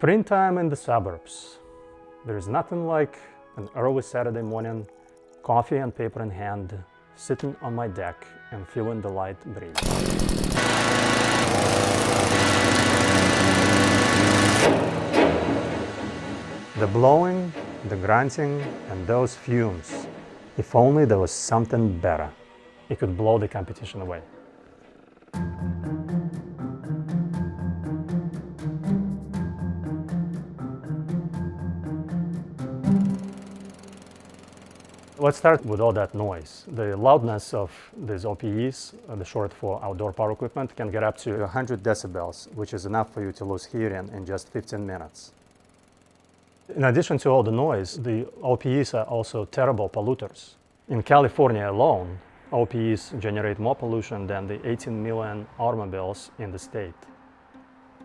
Springtime in the suburbs. There is nothing like an early Saturday morning, coffee and paper in hand, sitting on my deck and feeling the light breeze. The blowing, the grunting, and those fumes. If only there was something better. It could blow the competition away. Let's start with all that noise. The loudness of these OPEs, the short for outdoor power equipment, can get up to 100 decibels, which is enough for you to lose hearing in just 15 minutes. In addition to all the noise, the OPEs are also terrible polluters. In California alone, OPEs generate more pollution than the 18 million automobiles in the state.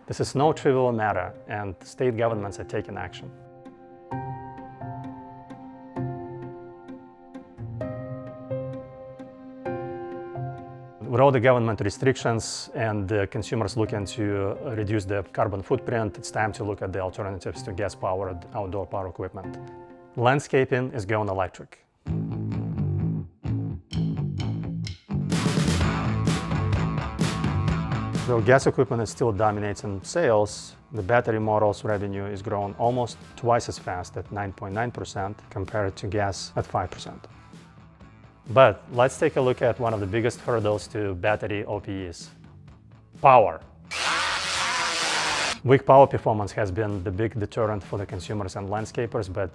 This is no trivial matter, and state governments are taking action. With all the government restrictions and consumers looking to reduce their carbon footprint, it's time to look at the alternatives to gas-powered outdoor power equipment. Landscaping is going electric. Though gas equipment is still dominating sales, the battery model's revenue is growing almost twice as fast at 9.9% compared to gas at 5%. But let's take a look at one of the biggest hurdles to battery OPEs: power. Weak power performance has been the big deterrent for the consumers and landscapers, but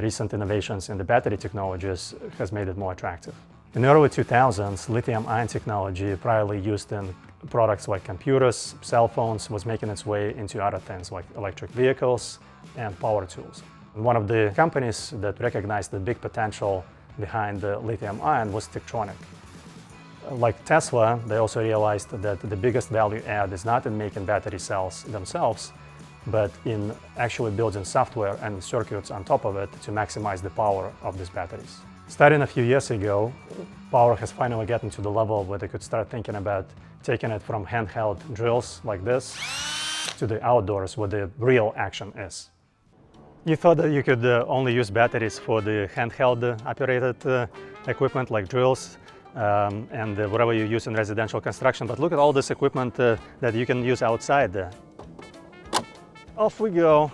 recent innovations in the battery technologies has made it more attractive. In the early 2000s, lithium-ion technology, primarily used in products like computers, cell phones, was making its way into other things like electric vehicles and power tools. And one of the companies that recognized the big potential behind the lithium-ion was Tektronix. Like Tesla, they also realized that the biggest value add is not in making battery cells themselves, but in actually building software and circuits on top of it to maximize the power of these batteries. Starting a few years ago, power has finally gotten to the level where they could start thinking about taking it from handheld drills like this to the outdoors where the real action is. You thought that you could only use batteries for the handheld operated equipment like drills and whatever you use in residential construction, but look at all this equipment that you can use outside. Off we go.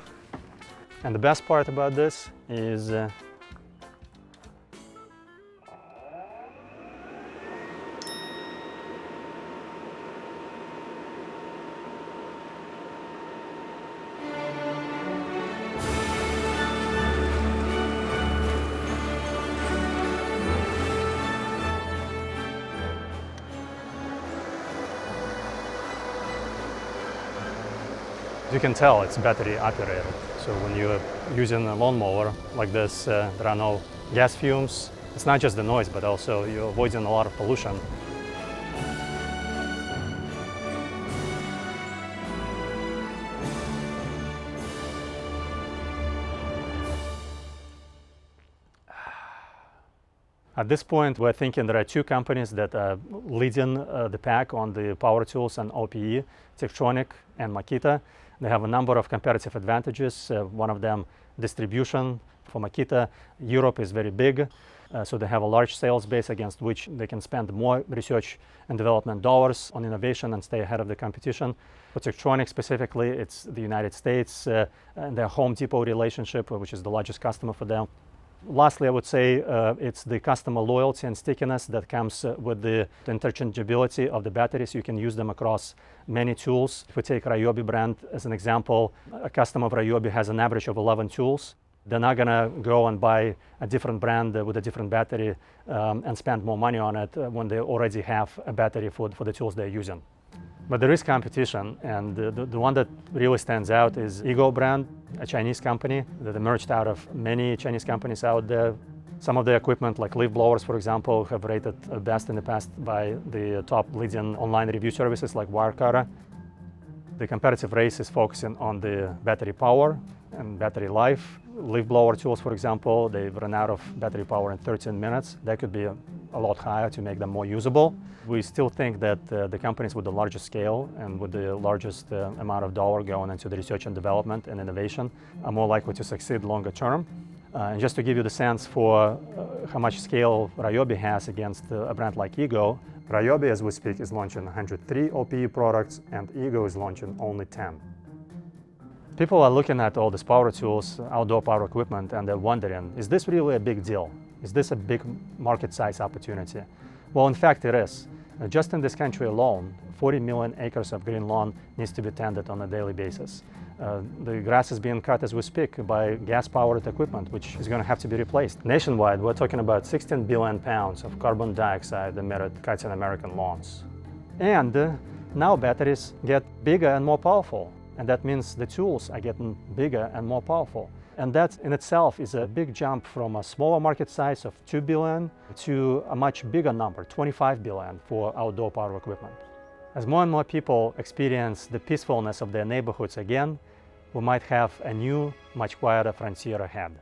And the best part about this is you can tell it's battery operated. So when you're using a lawnmower like this, there are no gas fumes. It's not just the noise, but also you're avoiding a lot of pollution. At this point, we're thinking there are two companies that are leading the pack on the power tools and OPE, Tektronix and Makita. They have a number of competitive advantages. One of them, distribution. For Makita, Europe is very big, so they have a large sales base against which they can spend more research and development dollars on innovation and stay ahead of the competition. For Tektronix specifically, it's the United States and their Home Depot relationship, which is the largest customer for them. Lastly, I would say it's the customer loyalty and stickiness that comes with the interchangeability of the batteries. You can use them across many tools. If we take Ryobi brand as an example, a customer of Ryobi has an average of 11 tools. They're not going to go and buy a different brand with a different battery and spend more money on it when they already have a battery for the tools they're using. But there is competition, and the one that really stands out is Ego brand, a Chinese company that emerged out of many Chinese companies out there. Some of the equipment, like leaf blowers, for example, have rated best in the past by the top leading online review services like Wirecutter. The competitive race is focusing on the battery power and battery life. Leaf blower tools, for example, they've run out of battery power in 13 minutes. That could be a a lot higher to make them more usable. We still think that the companies with the largest scale and with the largest amount of dollar going into the research and development and innovation are more likely to succeed longer term. And just to give you the sense for how much scale Ryobi has against a brand like Ego, Ryobi, as we speak, is launching 103 OPE products and Ego is launching only 10. People are looking at all these power tools, outdoor power equipment, and they're wondering, is this really a big deal? Is this a big market size opportunity? Well, in fact, it is. Just in this country alone, 40 million acres of green lawn needs to be tended on a daily basis. The grass is being cut as we speak by gas-powered equipment, which is going to have to be replaced. Nationwide, we're talking about 16 billion pounds of carbon dioxide emitted cuts in American lawns. And now batteries get bigger and more powerful. And that means the tools are getting bigger and more powerful. And that in itself is a big jump from a smaller market size of 2 billion to a much bigger number, 25 billion for outdoor power equipment. As more and more people experience the peacefulness of their neighborhoods again, we might have a new, much quieter frontier ahead.